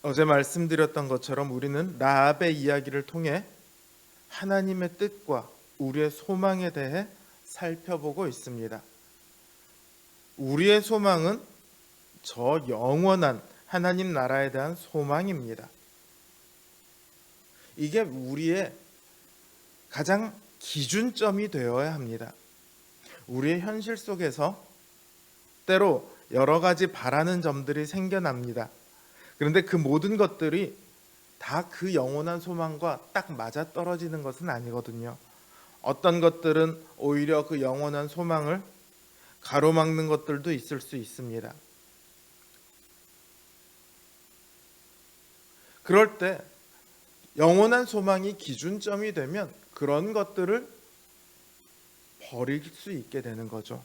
어제 말씀드렸던 것처럼 우리는 라합의 이야기를 통해 하나님의 뜻과 우리의 소망에 대해 살펴보고 있습니다. 우리의 소망은 저 영원한 하나님 나라에 대한 소망입니다. 이게 우리의 가장 기준점이 되어야 합니다. 우리의 현실 속에서 때로 여러 가지 바라는 점들이 생겨납니다. 그런데 그 모든 것들이 다 그 영원한 소망과 딱 맞아 떨어지는 것은 아니거든요. 어떤 것들은 오히려 그 영원한 소망을 가로막는 것들도 있을 수 있습니다. 그럴 때 영원한 소망이 기준점이 되면 그런 것들을 버릴 수 있게 되는 거죠.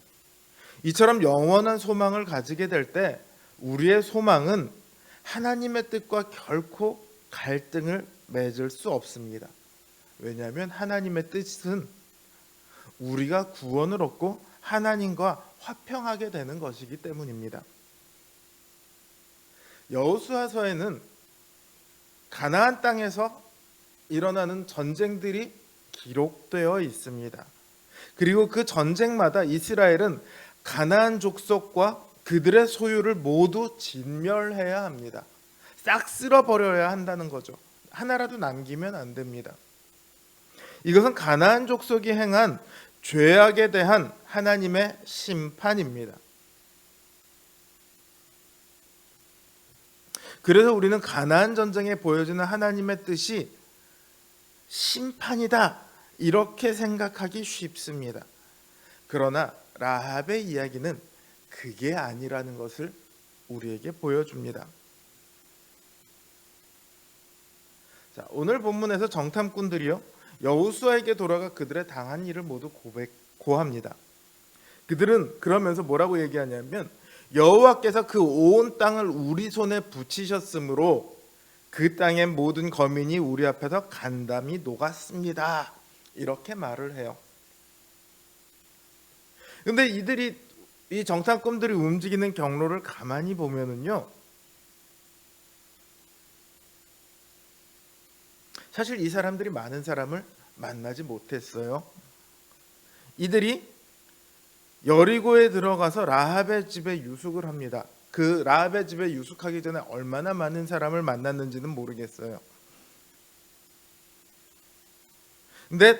이처럼 영원한 소망을 가지게 될 때 우리의 소망은 하나님의 뜻과 결코 갈등을 맺을 수 없습니다. 왜냐하면 하나님의 뜻은 우리가 구원을 얻고 하나님과 화평하게 되는 것이기 때문입니다. 여호수아서에는 가나안 땅에서 일어나는 전쟁들이 기록되어 있습니다. 그리고 그 전쟁마다 이스라엘은 가나안 족속과 그들의 소유를 모두 진멸해야 합니다. 싹 쓸어버려야 한다는 거죠. 하나라도 남기면 안 됩니다. 이것은 가나안 족속이 행한 죄악에 대한 하나님의 심판입니다. 그래서 우리는 가나안 전쟁에 보여지는 하나님의 뜻이 심판이다 이렇게 생각하기 쉽습니다. 그러나 라합의 이야기는 그게 아니라는 것을 우리에게 보여줍니다. 자, 오늘 본문에서 정탐꾼들이요 여호수아에게 돌아가 그들의 당한 일을 모두 고합니다. 그들은 그러면서 뭐라고 얘기하냐면 여호와께서 그 온 땅을 우리 손에 붙이셨으므로 그 땅의 모든 거민이 우리 앞에서 간담이 녹았습니다. 이렇게 말을 해요. 근데 이 정탐꾼들이 움직이는 경로를 가만히 보면은요, 사실 이 사람들이 많은 사람을 만나지 못했어요. 이들이 여리고에 들어가서 라합의 집에 유숙을 합니다. 그 라합의 집에 유숙하기 전에 얼마나 많은 사람을 만났는지는 모르겠어요. 근데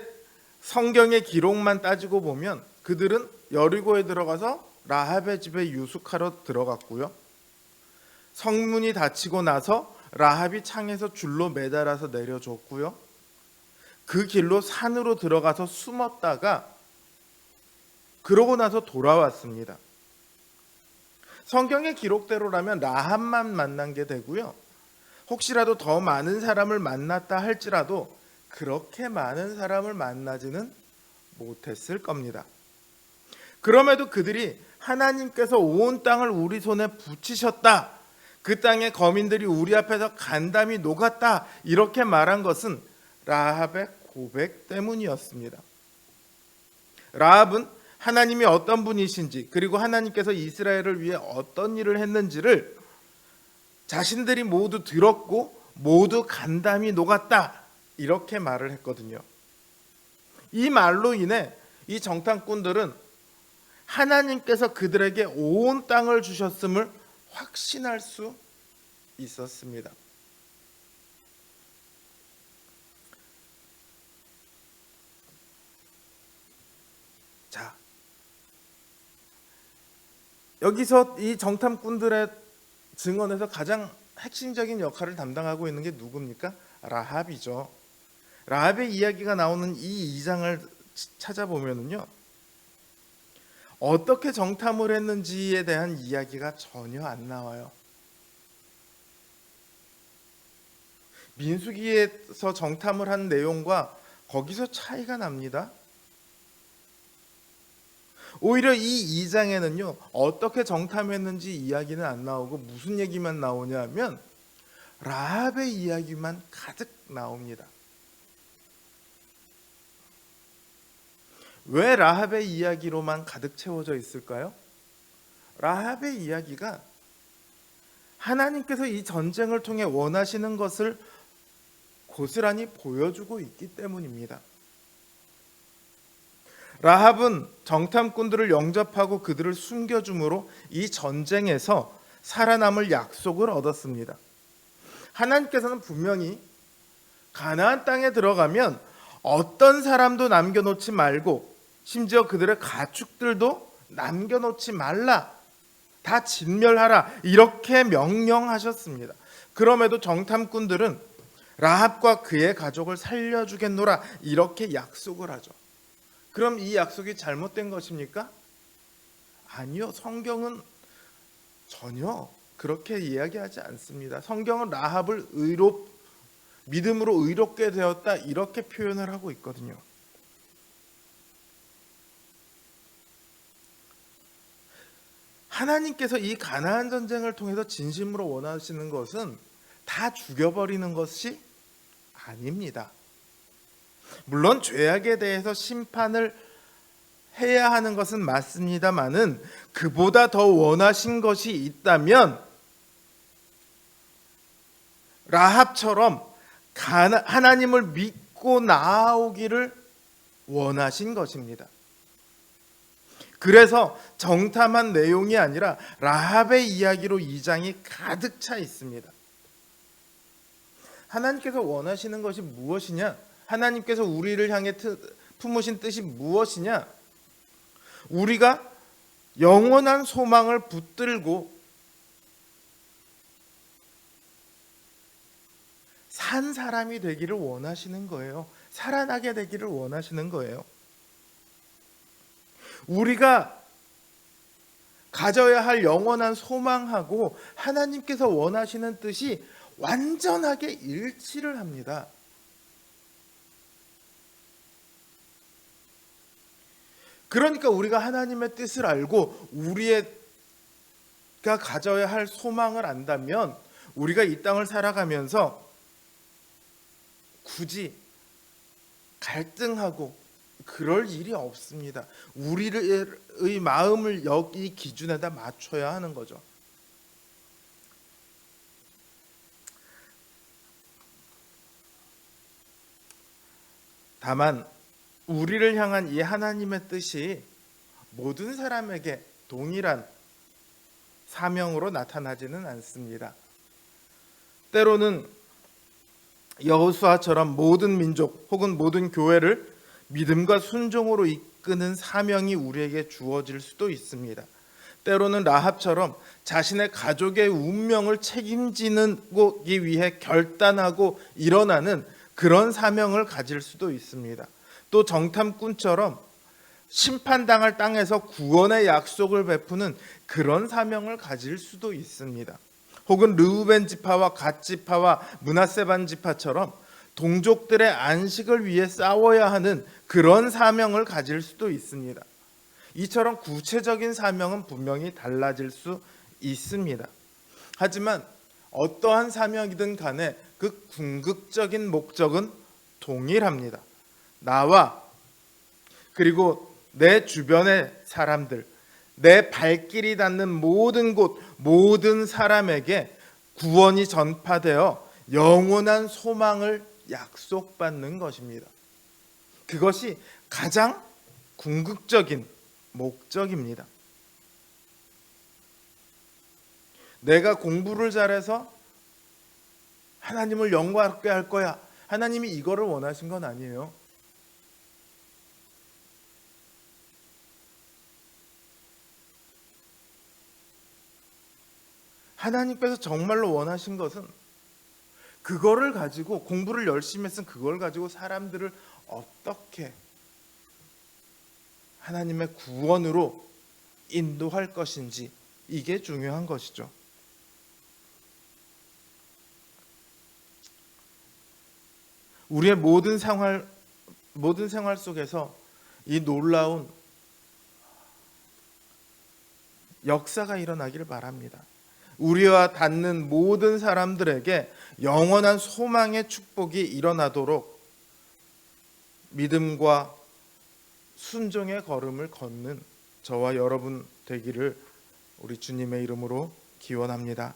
성경의 기록만 따지고 보면 그들은 여리고에 들어가서 라합의 집에 유숙하러 들어갔고요. 성문이 닫히고 나서 라합이 창에서 줄로 매달아서 내려줬고요. 그 길로 산으로 들어가서 숨었다가 그러고 나서 돌아왔습니다. 성경의 기록대로라면 라합만 만난 게 되고요. 혹시라도 더 많은 사람을 만났다 할지라도 그렇게 많은 사람을 만나지는 못했을 겁니다. 그럼에도 그들이 하나님께서 온 땅을 우리 손에 붙이셨다, 그 땅의 거민들이 우리 앞에서 간담이 녹았다 이렇게 말한 것은 라합의 고백 때문이었습니다. 라합은 하나님이 어떤 분이신지 그리고 하나님께서 이스라엘을 위해 어떤 일을 했는지를 자신들이 모두 들었고 모두 간담이 녹았다 이렇게 말을 했거든요. 이 말로 인해 이 정탐꾼들은 하나님께서 그들에게 온 땅을 주셨음을 확신할 수 있었습니다. 자, 여기서 이 정탐꾼들의 증언에서 가장 핵심적인 역할을 담당하고 있는 게 누굽니까? 라합이죠. 라합의 이야기가 나오는 이 2장을 찾아보면은요, 어떻게 정탐을 했는지에 대한 이야기가 전혀 안 나와요. 민수기에서 정탐을 한 내용과 거기서 차이가 납니다. 오히려 이 2장에는요 어떻게 정탐했는지 이야기는 안 나오고 무슨 얘기만 나오냐 하면 라합의 이야기만 가득 나옵니다. 왜 라합의 이야기로만 가득 채워져 있을까요? 라합의 이야기가 하나님께서 이 전쟁을 통해 원하시는 것을 고스란히 보여주고 있기 때문입니다. 라합은 정탐꾼들을 영접하고 그들을 숨겨줌으로 이 전쟁에서 살아남을 약속을 얻었습니다. 하나님께서는 분명히 가나안 땅에 들어가면 어떤 사람도 남겨놓지 말고 심지어 그들의 가축들도 남겨놓지 말라, 다 진멸하라, 이렇게 명령하셨습니다. 그럼에도 정탐꾼들은 라합과 그의 가족을 살려주겠노라, 이렇게 약속을 하죠. 그럼 이 약속이 잘못된 것입니까? 아니요. 성경은 전혀 그렇게 이야기하지 않습니다. 성경은 라합을 믿음으로 의롭게 되었다, 이렇게 표현을 하고 있거든요. 하나님께서 이 가나안 전쟁을 통해서 진심으로 원하시는 것은 다 죽여버리는 것이 아닙니다. 물론 죄악에 대해서 심판을 해야 하는 것은 맞습니다만은 그보다 더 원하신 것이 있다면 라합처럼 하나님을 믿고 나아오기를 원하신 것입니다. 그래서 정탐한 내용이 아니라 라합의 이야기로 2장이 가득 차 있습니다. 하나님께서 원하시는 것이 무엇이냐? 하나님께서 우리를 향해 품으신 뜻이 무엇이냐? 우리가 영원한 소망을 붙들고 산 사람이 되기를 원하시는 거예요. 살아나게 되기를 원하시는 거예요. 우리가 가져야 할 영원한 소망하고 하나님께서 원하시는 뜻이 완전하게 일치를 합니다. 그러니까 우리가 하나님의 뜻을 알고 우리가 가져야 할 소망을 안다면 우리가 이 땅을 살아가면서 굳이 갈등하고 그럴 일이 없습니다. 우리의 마음을 여기 기준에다 맞춰야 하는 거죠. 다만 우리를 향한 이 하나님의 뜻이 모든 사람에게 동일한 사명으로 나타나지는 않습니다. 때로는 여호수아처럼 모든 민족 혹은 모든 교회를 믿음과 순종으로 이끄는 사명이 우리에게 주어질 수도 있습니다. 때로는 라합처럼 자신의 가족의 운명을 책임지기 위해 결단하고 일어나는 그런 사명을 가질 수도 있습니다. 또 정탐꾼처럼 심판당할 땅에서 구원의 약속을 베푸는 그런 사명을 가질 수도 있습니다. 혹은 르우벤 지파와 갓 지파와 므낫세 반 지파처럼 동족들의 안식을 위해 싸워야 하는 그런 사명을 가질 수도 있습니다. 이처럼 구체적인 사명은 분명히 달라질 수 있습니다. 하지만 어떠한 사명이든 간에 그 궁극적인 목적은 동일합니다. 나와 그리고 내 주변의 사람들, 내 발길이 닿는 모든 곳, 모든 사람에게 구원이 전파되어 영원한 소망을 약속받는 것입니다. 그것이 가장 궁극적인 목적입니다. 내가 공부를 잘해서 하나님을 영광하게 할 거야. 하나님이 이거를 원하신 건 아니에요. 하나님께서 정말로 원하신 것은 그거를 가지고, 공부를 열심히 했으면 그걸 가지고 사람들을 어떻게 하나님의 구원으로 인도할 것인지, 이게 중요한 것이죠. 우리의 모든 생활 속에서 이 놀라운 역사가 일어나기를 바랍니다. 우리와 닿는 모든 사람들에게 영원한 소망의 축복이 일어나도록 믿음과 순종의 걸음을 걷는 저와 여러분 되기를 우리 주님의 이름으로 기원합니다.